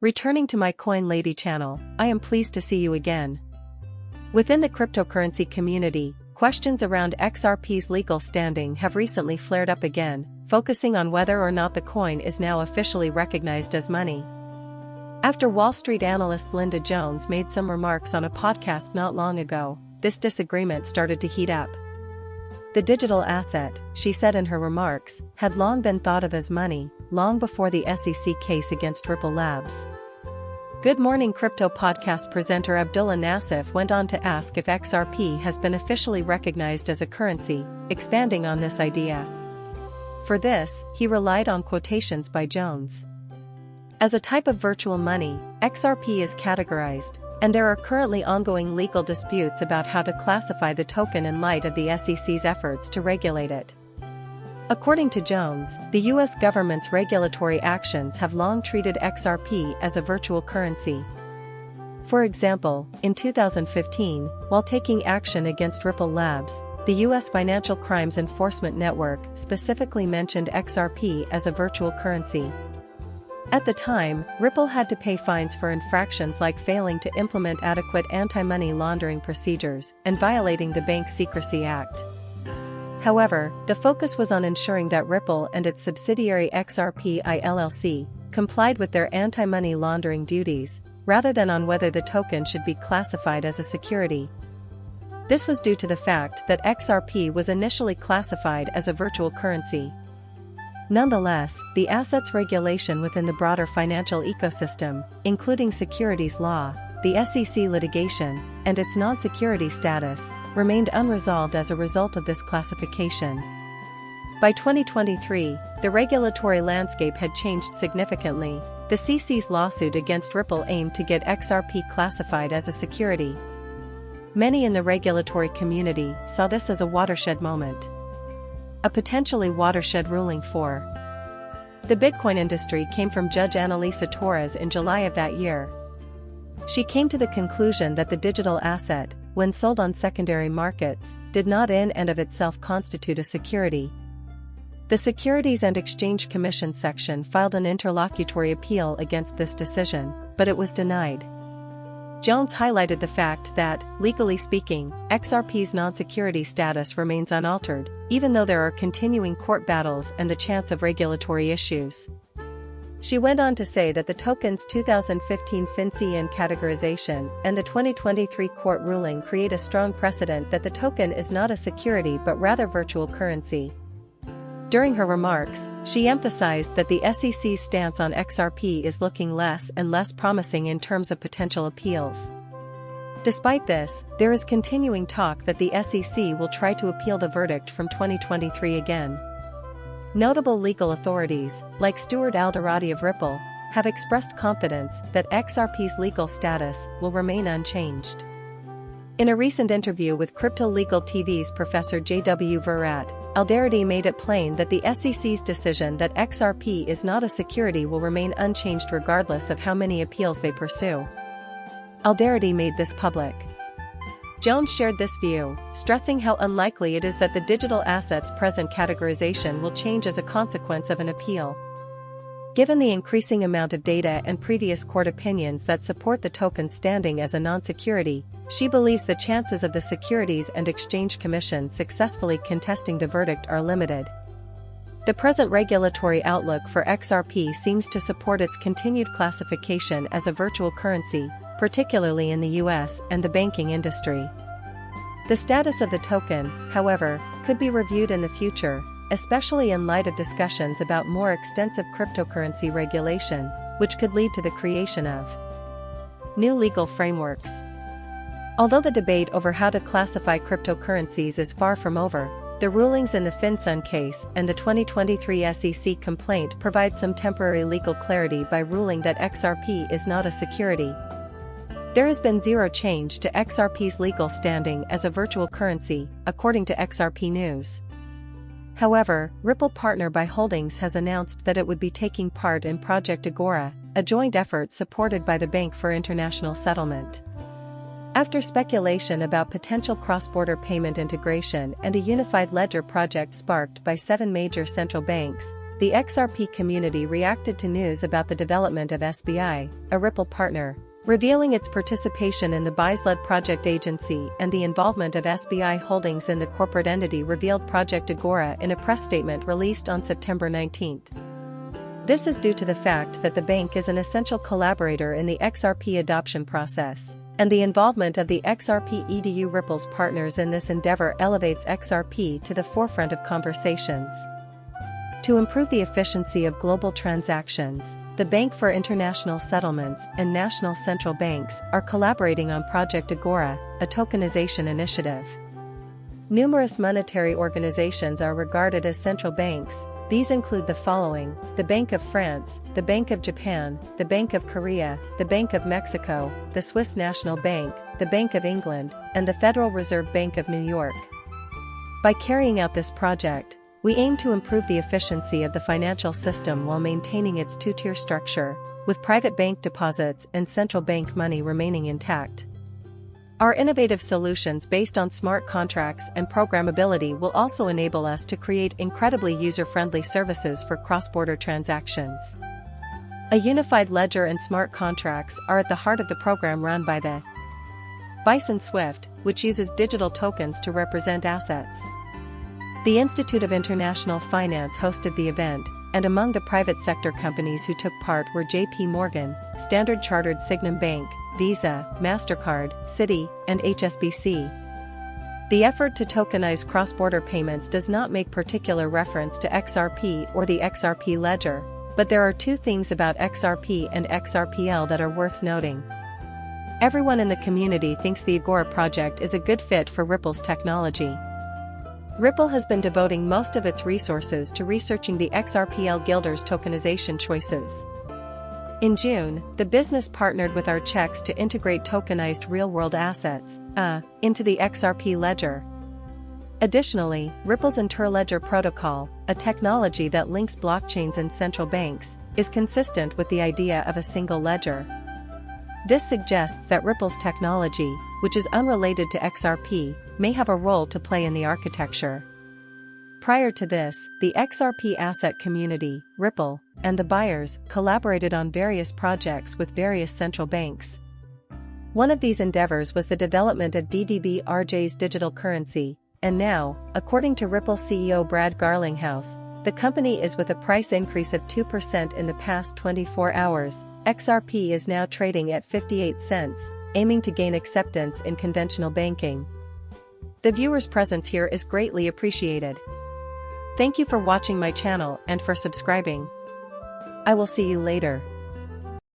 Returning to my Coin Lady channel, I am pleased to see you again. Within the cryptocurrency community, questions around XRP's legal standing have recently flared up again, focusing on whether or not the coin is now officially recognized as money. After Wall Street analyst Linda Jones made some remarks on a podcast not long ago, this disagreement started to heat up. The digital asset, she said in her remarks, had long been thought of as money, long before the SEC case against Ripple Labs. Good Morning Crypto podcast presenter Abdullah Nassif went on to ask if XRP has been officially recognized as a currency, expanding on this idea. For this, he relied on quotations by Jones. As a type of virtual money, XRP is categorized, and there are currently ongoing legal disputes about how to classify the token in light of the SEC's efforts to regulate it. According to Jones, the U.S. government's regulatory actions have long treated XRP as a virtual currency. For example, in 2015, while taking action against Ripple Labs, the U.S. Financial Crimes Enforcement Network specifically mentioned XRP as a virtual currency. At the time, Ripple had to pay fines for infractions like failing to implement adequate anti-money laundering procedures and violating the Bank Secrecy Act. However, the focus was on ensuring that Ripple and its subsidiary XRP LLC complied with their anti-money laundering duties, rather than on whether the token should be classified as a security. This was due to the fact that XRP was initially classified as a virtual currency. Nonetheless, the assets regulation within the broader financial ecosystem, including securities law, the SEC litigation, and its non-security status, remained unresolved as a result of this classification. By 2023, the regulatory landscape had changed significantly. The SEC's lawsuit against Ripple aimed to get XRP classified as a security. Many in the regulatory community saw this as a watershed moment. A potentially watershed ruling for the Bitcoin industry came from Judge Annalisa Torres in July of that year. She came to the conclusion that the digital asset, when sold on secondary markets, did not in and of itself constitute a security. The Securities and Exchange Commission section filed an interlocutory appeal against this decision, but it was denied. Jones highlighted the fact that, legally speaking, XRP's non-security status remains unaltered, even though there are continuing court battles and the chance of regulatory issues. She went on to say that the token's 2015 FinCEN categorization and the 2023 court ruling create a strong precedent that the token is not a security but rather virtual currency. During her remarks, she emphasized that the SEC's stance on XRP is looking less and less promising in terms of potential appeals. Despite this, there is continuing talk that the SEC will try to appeal the verdict from 2023 again. Notable legal authorities, like Stuart Alderati of Ripple, have expressed confidence that XRP's legal status will remain unchanged. In a recent interview with Crypto Legal TV's Professor J.W. Virat, Alderati made it plain that the SEC's decision that XRP is not a security will remain unchanged regardless of how many appeals they pursue. Alderati made this public. Jones shared this view, stressing how unlikely it is that the digital asset's present categorization will change as a consequence of an appeal. Given the increasing amount of data and previous court opinions that support the token's standing as a non-security, she believes the chances of the Securities and Exchange Commission successfully contesting the verdict are limited. The present regulatory outlook for XRP seems to support its continued classification as a virtual currency, particularly in the US and the banking industry. The status of the token, however, could be reviewed in the future, especially in light of discussions about more extensive cryptocurrency regulation, which could lead to the creation of new legal frameworks. Although the debate over how to classify cryptocurrencies is far from over, the rulings in the FinCEN case and the 2023 SEC complaint provide some temporary legal clarity by ruling that XRP is not a security. There has been zero change to XRP's legal standing as a virtual currency, according to XRP News. However, Ripple partner Buy Holdings has announced that it would be taking part in Project Agora, a joint effort supported by the Bank for International Settlement. After speculation about potential cross-border payment integration and a unified ledger project sparked by 7 major central banks, the XRP community reacted to news about the development of SBI, a Ripple partner, revealing its participation in the BIS-led project agency and the involvement of SBI Holdings in the corporate entity, revealed Project Agora in a press statement released on September 19. This is due to the fact that the bank is an essential collaborator in the XRP adoption process, and the involvement of the XRP edu Ripple's partners in this endeavor elevates XRP to the forefront of conversations. To improve the efficiency of global transactions, the Bank for International Settlements and national central banks are collaborating on Project Agora, a tokenization initiative. Numerous monetary organizations are regarded as central banks. These include the following: the Bank of France, the Bank of Japan, the Bank of Korea, the Bank of Mexico, the Swiss National Bank, the Bank of England, and the Federal Reserve Bank of New York. By carrying out this project, we aim to improve the efficiency of the financial system while maintaining its two-tier structure, with private bank deposits and central bank money remaining intact. Our innovative solutions based on smart contracts and programmability will also enable us to create incredibly user-friendly services for cross-border transactions. A unified ledger and smart contracts are at the heart of the program run by the Bison Swift, which uses digital tokens to represent assets. The Institute of International Finance hosted the event, and among the private sector companies who took part were JP Morgan, Standard Chartered Signum Bank, Visa, MasterCard, Citi, and HSBC. The effort to tokenize cross-border payments does not make particular reference to XRP or the XRP ledger, but there are two things about XRP and XRPL that are worth noting. Everyone in the community thinks the Agora project is a good fit for Ripple's technology. Ripple has been devoting most of its resources to researching the XRPL Guilders tokenization choices. In June, the business partnered with our checks to integrate tokenized real-world assets, into the XRP ledger. Additionally, Ripple's Interledger protocol, a technology that links blockchains and central banks, is consistent with the idea of a single ledger. This suggests that Ripple's technology, which is unrelated to XRP, may have a role to play in the architecture. Prior to this, the XRP asset community, Ripple, and the buyers collaborated on various projects with various central banks. One of these endeavors was the development of DDB-RJ's digital currency, and now, according to Ripple CEO Brad Garlinghouse, the company is with a price increase of 2% in the past 24 hours. XRP is now trading at 58 cents, aiming to gain acceptance in conventional banking. The viewer's presence here is greatly appreciated. Thank you for watching my channel and for subscribing. I will see you later.